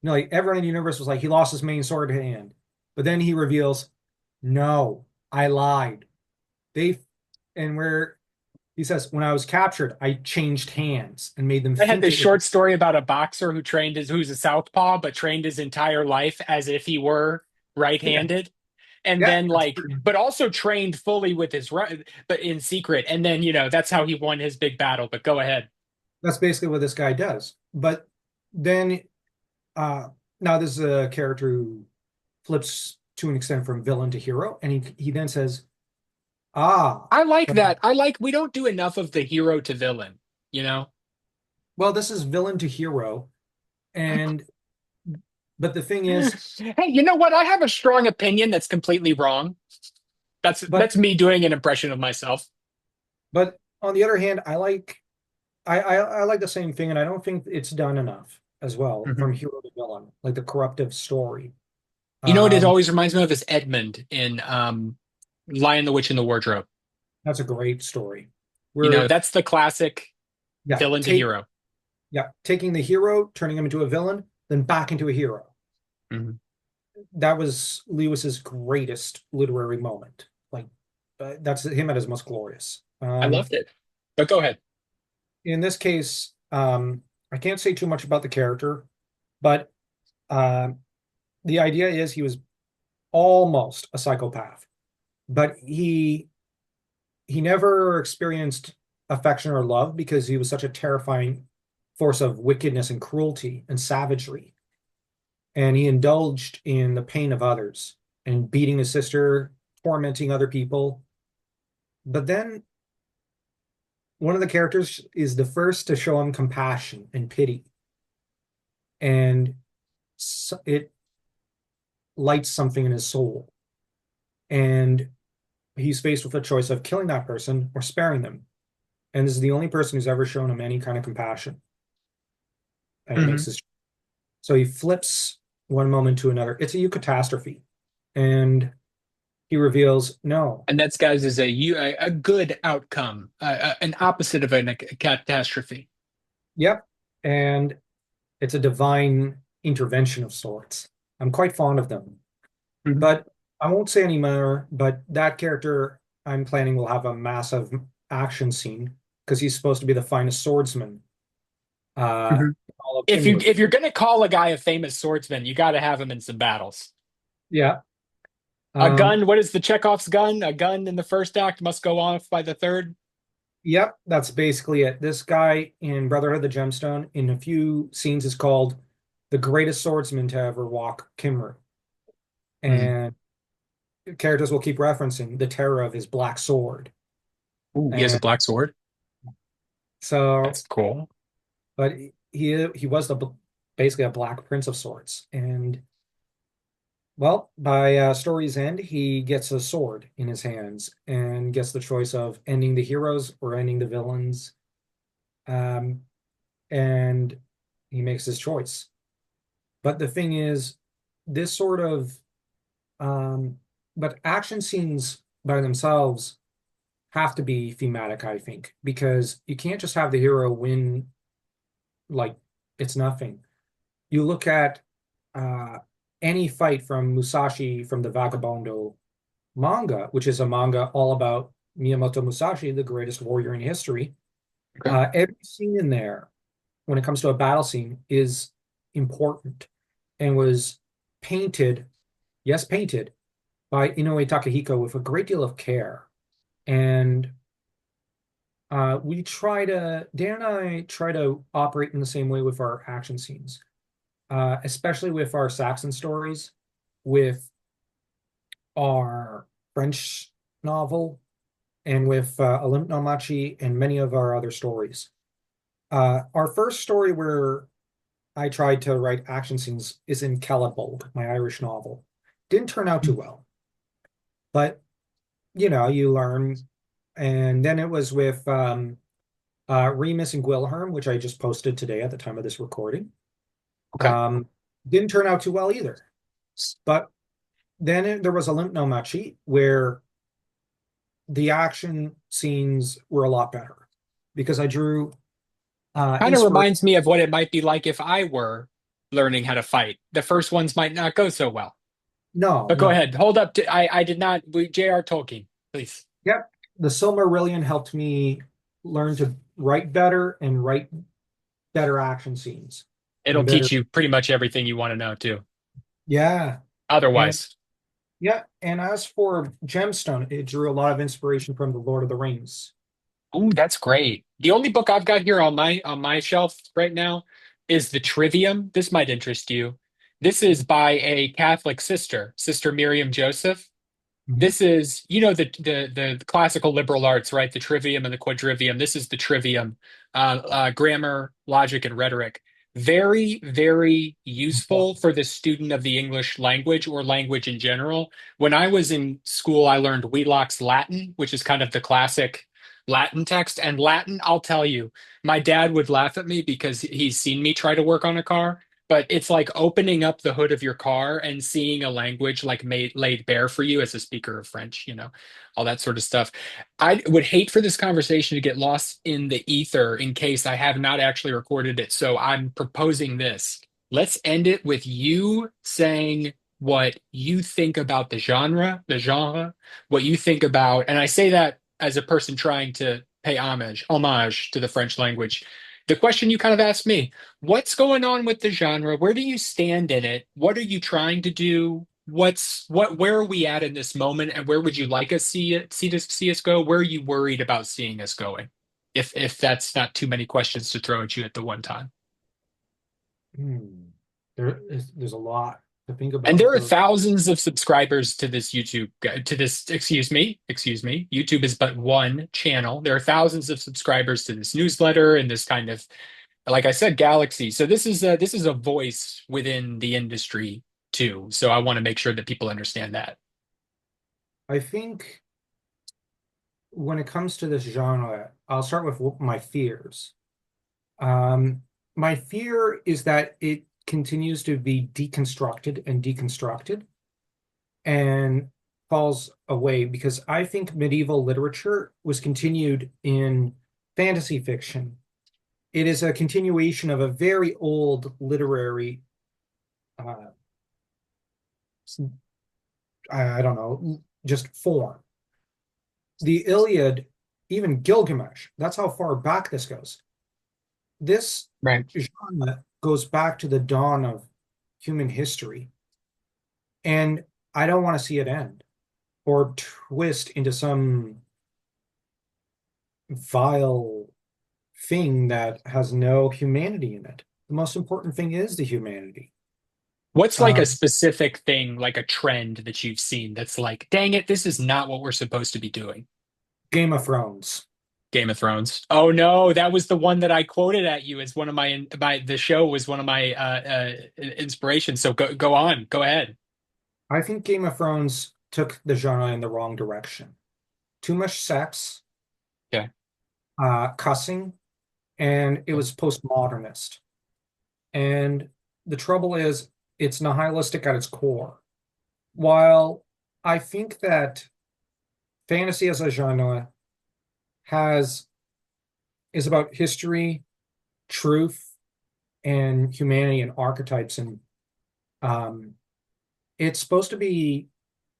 like everyone in the universe was like, he lost his main sword hand. But then he reveals, no, I lied. They, and where he says, when I was captured, I changed hands and made them I had think this it was. short story about a boxer who's a southpaw, but trained his entire life as if he were Yeah, right-handed. And yeah, then that's like, pretty. but also trained fully with his right, but in secret. And then, that's how he won his big battle. But go ahead. That's basically what this guy does. But then, uh, now this is a character who flips to an extent from villain to hero, and he then says, "Ah, I like but that. We don't do enough of the hero to villain, you know? well, this is villain to hero." And but the thing is, Hey, you know what? I have a strong opinion that's completely wrong. but That's me doing an impression of myself. but on the other hand, I like the same thing, and I don't think it's done enough as well from Mhm. hero to villain, like the corruptive story. You know what it Um, always reminds me of is Edmund in Lion, the Witch, and the Wardrobe. That's a great story. You know, We're that's the classic yeah, villain to hero. taking the hero, turning him into a villain, then back into a hero. Mhm. That was Lewis's greatest literary moment. Like that's him at his most glorious. I loved it. But go ahead. In this case, I can't say too much about the character, but uh, the idea is he was almost a psychopath, but he never experienced affection or love because he was such a terrifying force of wickedness and cruelty and savagery. And he indulged in the pain of others and beating his sister, tormenting other people. But then one of the characters is the first to show him compassion and pity. And it lights something in his soul. And he's faced with a choice of killing that person or sparing them. And this is the only person who's ever shown him any kind of compassion. And he makes Hmm. this. So he flips one moment to another. It's a eucatastrophe. And he reveals, no, And that's, guys, is a good outcome, an opposite of a catastrophe. yep. And it's a divine intervention of sorts. I'm quite fond of them. Mhm. But I won't say any more, but that character I'm planning will have a massive action scene because he's supposed to be the finest swordsman Mhm. in all of If you England. if you're gonna call a guy a famous swordsman, you got to have him in some battles. Yeah. A Um, gun, what is the Chekhov's gun? A gun in the first act must go off by the third. yep, that's basically it. This guy in Brotherhood of the Gemstone, in a few scenes, is called the greatest swordsman to ever walk Kimmer. Mm. And characters will keep referencing the terror of his black sword. Ooh, he has a And black sword. so, That's cool. but he was basically a black prince of sorts. And well, by story's end, he gets a sword in his hands and gets the choice of ending the heroes or ending the villains. Um, and he makes his choice. But the thing is, this sort of um, but action scenes by themselves have to be thematic, I think, because you can't just have the hero win like it's nothing. You look at uh, any fight from Musashi from the Vagabondo manga, which is a manga all about Miyamoto Musashi, the greatest warrior in history. Okay. Every scene in there, when it comes to a battle scene, is important and was painted, yes, painted by Inoue Takahiko with a great deal of care. And Dan and I try to operate in the same way with our action scenes, especially with our Saxon stories, with our French novel, and with Olymp no Machi and many of our other stories. Our first story where I tried to write action scenes is in Celebolg, my Irish novel. Didn't turn out too well, but you learn. And then it was with Remus and Gwilherm, which I just posted today at the time of this recording. Okay. Um, didn't turn out too well either. But then there was Olymp no Machi, where the action scenes were a lot better because I drew Kind of inspiration. reminds me of what it might be like if I were learning how to fight. The first ones might not go so well. No, But go no. ahead. Hold up. I did not. J.R. Tolkien, please. Yep. The Silmarillion helped me learn to write better and write better action scenes It'll and better. teach you pretty much everything you want to know too. Yeah. And Otherwise. yeah. And as for Gemstone, it drew a lot of inspiration from the Lord of the Rings. Ooh, that's great. The only book I've got here on my shelf right now is the Trivium. This might interest you. This is by a Catholic sister, Sister Miriam Joseph. Mhm. This is, the classical liberal arts, right? The trivium and the quadrivium. This is the trivium, grammar, logic, and rhetoric. Very, very useful for the student of the English language or language in general. When I was in school, I learned Wheelock's Latin, which is kind of the classic Latin text. And Latin, I'll tell you, my dad would laugh at me because he's seen me try to work on a car. but it's like opening up the hood of your car and seeing a language like made laid bare for you as a speaker of French, all that sort of stuff. I would hate for this conversation to get lost in the ether in case I have not actually recorded it. So I'm proposing this. Let's end it with you saying what you think about the genre, what you think about, and I say that as a person trying to pay homage to the French language. The question you kind of asked me, what's going on with the genre? Where do you stand in it? What are you trying to do? Where are we at in this moment, and where would you like us see us go? Where are you worried about seeing us going? If that's not too many questions to throw at you at the one time. Hmm. There's a lot to think And about there are there. thousands of subscribers to this excuse me. YouTube is but one channel. There are thousands of subscribers to this newsletter and this kind of, like I said, galaxy. So this is a voice within the industry too. So I want to make sure that people understand that. I think when it comes to this genre, I'll start with my fears. Um, my fear is that it continues to be deconstructed and deconstructed and falls away because I think medieval literature was continued in fantasy fiction. It is a continuation of a very old literary, uh, I don't know, just form. The Iliad, even Gilgamesh, that's how far back this goes. This Right. genre goes back to the dawn of human history, and I don't want to see it end or twist into some vile thing that has no humanity in it. The most important thing is the humanity. What's like a Um, specific thing, like a trend that you've seen that's like, dang it, this is not what we're supposed to be doing? Game of Thrones. Game of Thrones. Oh no, that was the one that I quoted at you as one of the show was one of my inspirations. So go on, go ahead. I think Game of Thrones took the genre in the wrong direction. Too much sex, Yeah. cussing, and it was postmodernist. And the trouble is, it's nihilistic at its core. While I think that fantasy as a genre has is about history, truth, and humanity and archetypes, and um, it's supposed to be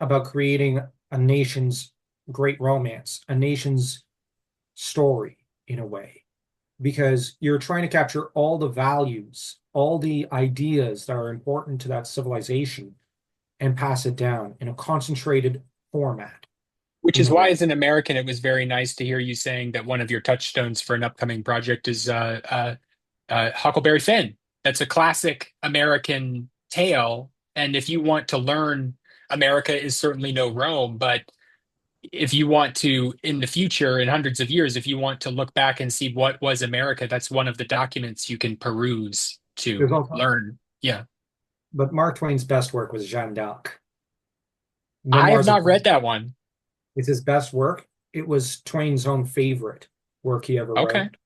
about creating a nation's great romance, a nation's story in a way, because you're trying to capture all the values, all the ideas that are important to that civilization and pass it down in a concentrated format Which in is a why, way. as an American, it was very nice to hear you saying that one of your touchstones for an upcoming project is Huckleberry Finn. That's a classic American tale. And if you want to learn, America is certainly no Rome, but if you want to, in the future, in hundreds of years, if you want to look back and see what was America, that's one of the documents you can peruse There's to also, learn. Yeah. but Mark Twain's best work was Jeanne d'Arc. I have Memoirs of not read that one. It's his best work. It was Twain's own favorite work he ever Okay. wrote.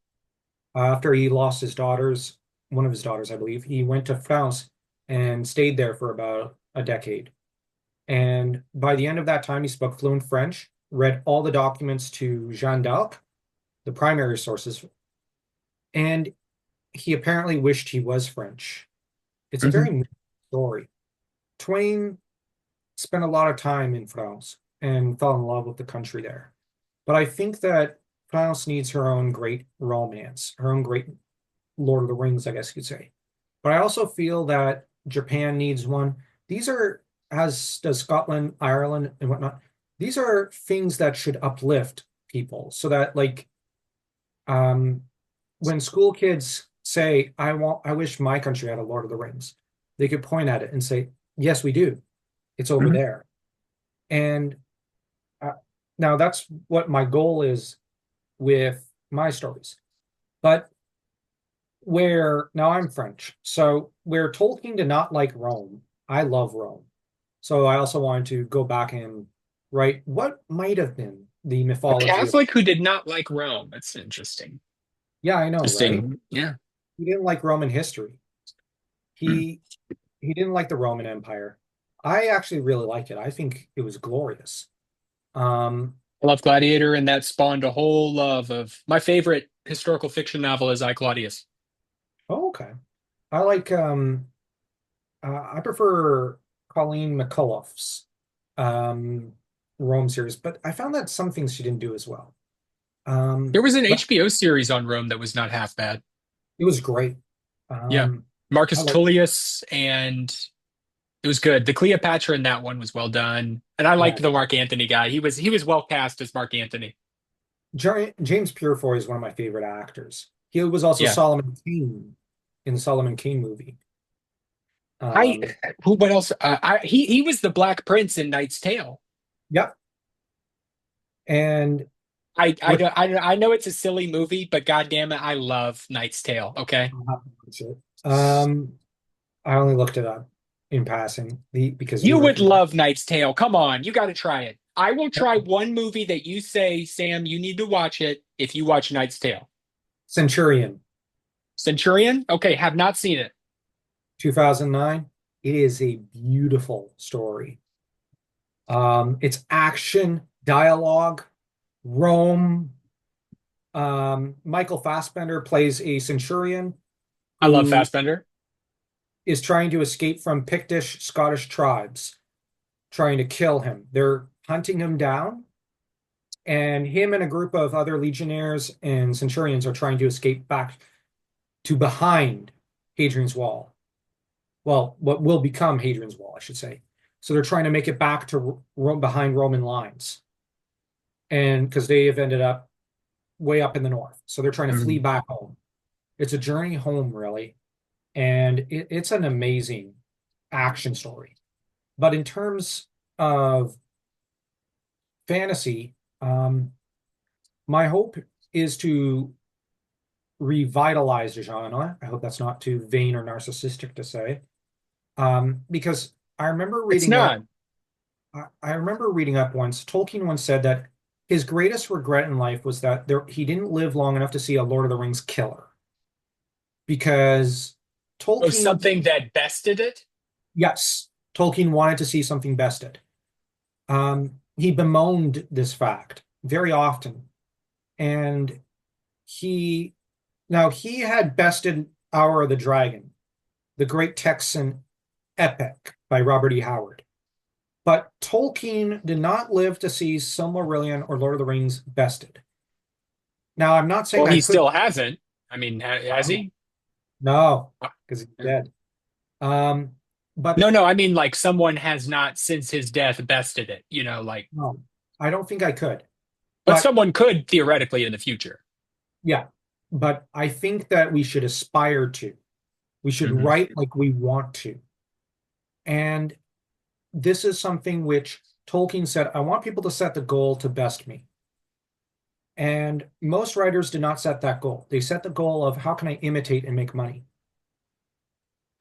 After he lost his daughters, one of his daughters, I believe, he went to France and stayed there for about a decade. And by the end of that time, he spoke fluent French, read all the documents to Jeanne d'Arc, the primary sources, and he apparently wished he was French. It's a very Mhm. moving story. Twain spent a lot of time in France and fell in love with the country there. But I think that France needs her own great romance, her own great Lord of the Rings, I guess you could say. But I also feel that Japan needs one. These are, as does Scotland, Ireland, and whatnot. These are things that should uplift people so that, like, um, when school kids say, I wish my country had a Lord of the Rings, they could point at it and say, yes, we do. It's over Mhm. there. And uh, now that's what my goal is with my stories. But where now I'm French, so where Tolkien did not like Rome, I love Rome. So I also wanted to go back and write what might have been the A mythology of. Catholic who did not like Rome. That's interesting. Yeah, I know, right? Interesting. Yeah. He didn't like Roman history. Hmm. He didn't like the Roman Empire. I actually really liked it. I think it was glorious. Um, I love Gladiator, and that spawned a whole love of my favorite historical fiction novel is I, Claudius. oh, okay. I like I prefer Colleen McCullough's um Rome series, but I found that some things she didn't do as well. There was an But HBO series on Rome that was not half bad. it was great. Yeah. Um, I Marcus like Tullius, and it was good. The Cleopatra in that one was well done. And I yeah. liked the Mark Antony guy. He was well cast as Mark Antony. James Purefoy is one of my favorite actors. He was also Yeah. Solomon Kane in the Solomon Kane movie. I Um, who what else? He was the Black Prince in Knight's Tale. yep. And I I what don't- I know it's a silly movie, but goddamn it, I love Knight's Tale. Okay. I only looked it up in passing because You you would recommended. love Knight's Tale. Come on, you got to try it. I will try one movie that you say, Sam, you need to watch it if you watch Knight's Tale. Centurion, Centurion? Okay, have not seen it. 2009. It is a beautiful story. It's action, dialogue, Rome. Michael Fassbender plays a centurion I love who Fassbender. is trying to escape from Pictish Scottish tribes, trying to kill him. They're hunting him down, and him and a group of other legionnaires and centurions are trying to escape back to behind Hadrian's Wall. Well, what will become Hadrian's Wall, I should say. So they're trying to make it back to behind Roman lines, and because they have ended up way up in the north, so they're trying to flee Mhm. back home. It's a journey home, really, and it's an amazing action story. But in terms of fantasy, my hope is to revitalize the genre. I hope that's not too vain or narcissistic to say, because I remember It's reading up. not. I remember reading up once. Tolkien once said that his greatest regret in life was that he didn't live long enough to see a Lord of the Rings killer, because Oh, Tolkien, something that bested it? yes, Tolkien wanted to see something bested. He bemoaned this fact very often, and he he had bested Hour of the Dragon, the great Texan epic by Robert E. Howard. But Tolkien did not live to see Silmarillion or Lord of the Rings bested. Now, I'm not saying Well, I he could. still hasn't. I mean, has he? No, because he's dead. Um, but No, no, I mean like someone has not since his death bested it, like no, I don't think I could. but But someone could theoretically in the future. yeah, but I think that we should aspire to. We should Hmm. write like we want to. And this is something which Tolkien said, I want people to set the goal to best me. And most writers do not set that goal. They set the goal of how can I imitate and make money?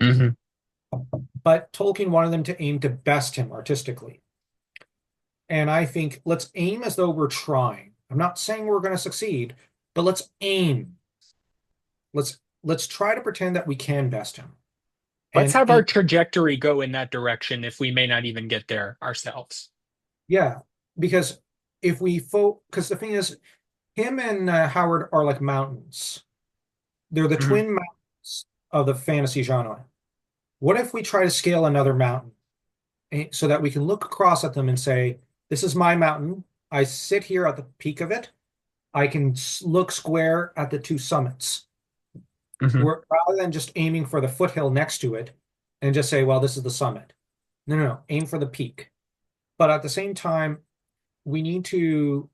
Hmm. But Tolkien wanted them to aim to best him artistically. And I think let's aim as though we're trying. I'm not saying we're going to succeed, but let's aim. Let's try to pretend that we can best him. Let's And have our trajectory go in that direction if we may not even get there ourselves. yeah, because if we because the thing is, him and Howard are like mountains. They're the Hmm. twin mountains of the fantasy genre. What if we try to scale another mountain so that we can look across at them and say, this is my mountain. I sit here at the peak of it. I can look square at the two summits. Hmm. Rather than just aiming for the foothill next to it and just say, well, this is the summit. No, no, no. Aim for the peak. But at the same time, we need to.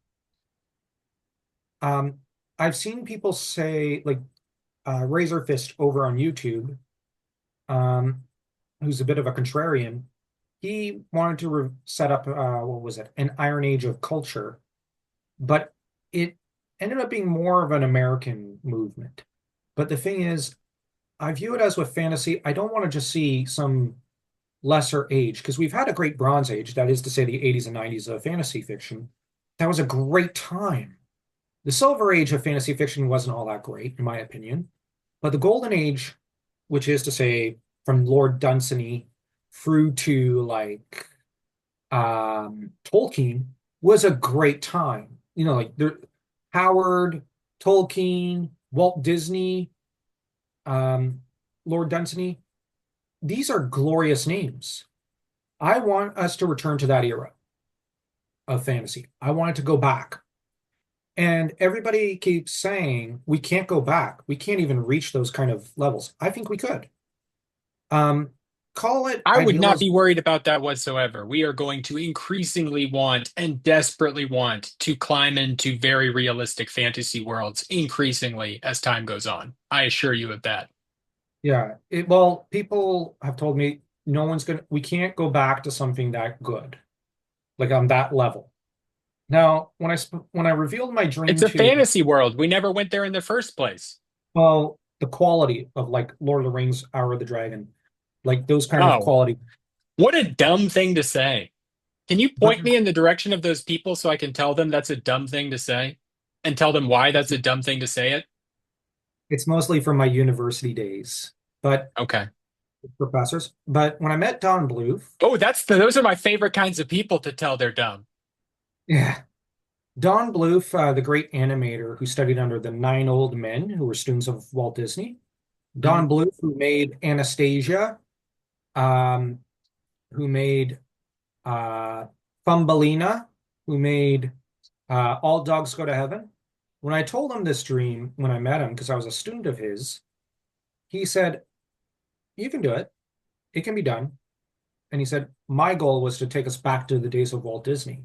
Um, I've seen people say, like Razor Fist over on YouTube, um, who's a bit of a contrarian. He wanted to set up, what was it, an Iron Age of culture, but it ended up being more of an American movement. But the thing is, I view it as with fantasy, I don't want to just see some lesser age because we've had a great Bronze Age, that is to say, the 80s and 90s of fantasy fiction. That was a great time. The Silver Age of fantasy fiction wasn't all that great, in my opinion. But the Golden Age, which is to say from Lord Dunsany through to like Tolkien was a great time. You know, like there, Howard, Tolkien, Walt Disney, um, Lord Dunsany. These are glorious names. I want us to return to that era of fantasy. I want it to go back. And everybody keeps saying we can't go back. We can't even reach those kind of levels. I think we could. Um, call it I would not idealism. be worried about that whatsoever. We are going to increasingly want and desperately want to climb into very realistic fantasy worlds increasingly as time goes on. I assure you of that. Yeah. Well, people have told me we can't go back to something that good, like on that level. Now, when I revealed my It's dream a to, fantasy world. We never went there in the first place. well, the quality of like Lord of the Rings, Hour of the Dragon, like those kind of Oh, quality. what a dumb thing to say. Can you But point me in the direction of those people so I can tell them that's a dumb thing to say and tell them why that's a dumb thing to say it? it's mostly from my university days, but Okay. professors. But when I met Don Bluth, Oh, those are my favorite kinds of people to tell they're dumb. yeah, Don Bluth, the great animator who studied under the nine old men who were students of Walt Disney. Don Mhm. Bluth, who made Anastasia, um, who made Thumbelina, who made All Dogs Go to Heaven. When I told him this dream, when I met him, because I was a student of his, he said, "You can do it. It can be done." And he said, "My goal was to take us back to the days of Walt Disney.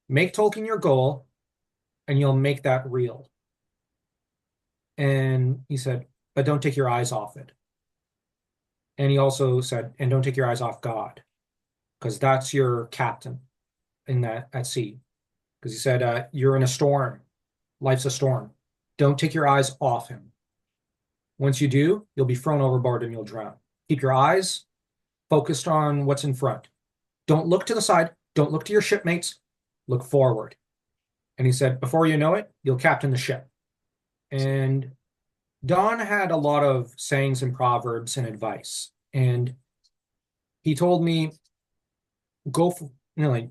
Make Tolkien your goal, and you'll make that real." And he said, "But don't take your eyes off it." And he also said, "And don't take your eyes off God, because that's your captain in that at sea." Because he said, "You're in a storm. Life's a storm. Don't take your eyes off him. Once you do, you'll be thrown overboard and you'll drown. Keep your eyes focused on what's in front. Don't look to the side. Don't look to your shipmates. Look forward." And he said, "Before you know it, you'll captain the ship." And Don had a lot of sayings and proverbs and advice. And he told me, go for, like,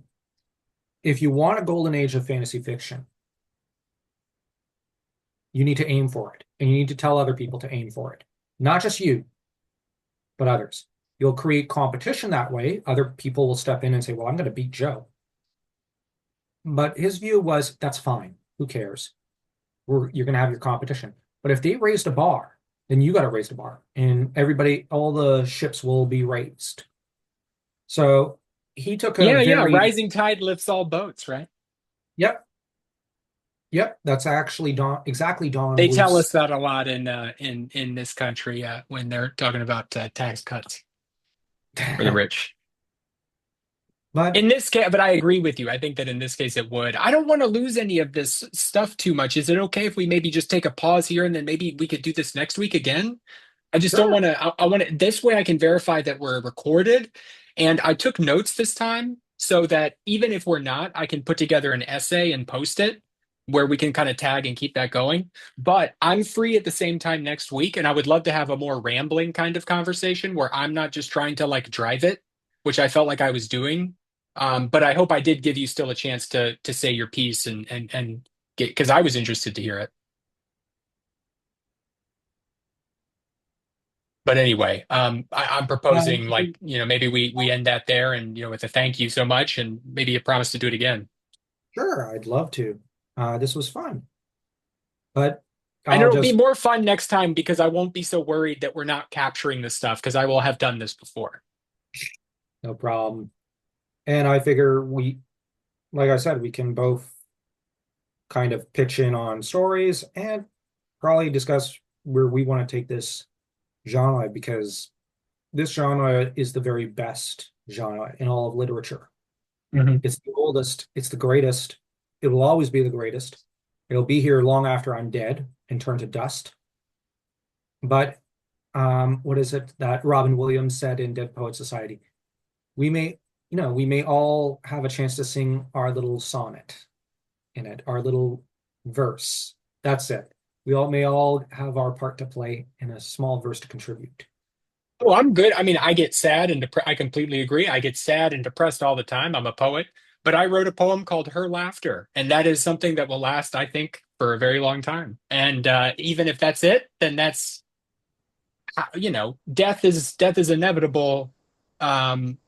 if you want a golden age of fantasy fiction, you need to aim for it. And you need to tell other people to aim for it. Not just you, but others. You'll create competition that way. Other people will step in and say, well, I'm going to beat Joe. But his view was, that's fine. Who cares? You're going to have your competition. But if they raised a bar, then you got to raise the bar. And everybody, all the ships will be raised. So he took a Yeah, yeah. very, Rising tide lifts all boats, right? yep, yep, that's actually exactly Don They tell Bluth's. us that a lot in this country when they're talking about tax cuts for the rich. But In this case, but I agree with you. I think that in this case it would. I don't want to lose any of this stuff too much. Is it okay if we maybe just take a pause here and then maybe we could do this next week again? I just don't sure, want to. I want to. This way I can verify that we're recorded. And I took notes this time so that even if we're not, I can put together an essay and post it where we can kind of tag and keep that going. But I'm free at the same time next week, and I would love to have a more rambling kind of conversation where I'm not just trying to like drive it, which I felt like I was doing. But I hope I did give you still a chance to say your piece and get because I was interested to hear it. But anyway, I'm proposing like maybe we end that there and with a thank you so much and maybe a promise to do it again. sure, I'd love to. This was fun, but And I'll it'll be just, more fun next time because I won't be so worried that we're not capturing this stuff because I will have done this before. no problem. And I figure like I said, we can both kind of pitch in on stories and probably discuss where we want to take this genre because this genre is the very best genre in all of literature. Mhm. It's the oldest, it's the greatest. It will always be the greatest. It'll be here long after I'm dead and turn to dust. But what is it that Robin Williams said in Dead Poet Society? We may, we may all have a chance to sing our little sonnet in it, our little verse. That's it. We all may all have our part to play in a small verse to contribute. Oh, I'm good. I mean, I get sad and I completely agree. I get sad and depressed all the time. I'm a poet, but I wrote a poem called Her Laughter, and that is something that will last, I think, for a very long time. And even if that's it, then that's death is inevitable.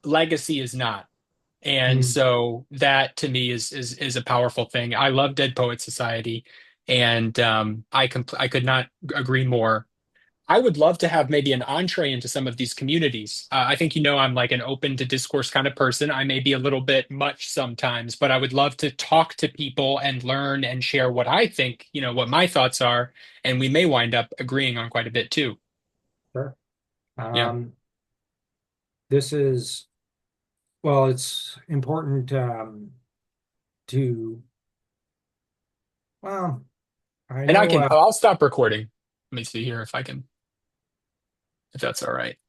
Legacy is not. And Mm. so that to me is a powerful thing. I love Dead Poet Society, and I could not agree more. I would love to have maybe an entree into some of these communities. I think I'm like an open to discourse kind of person. I may be a little bit much sometimes, but I would love to talk to people and learn and share what I think, what my thoughts are, and we may wind up agreeing on quite a bit too. Sure. Yeah. Um, this is, well, it's important to, well, I And know, I'll stop recording. Let me see here if I can, if that's all right.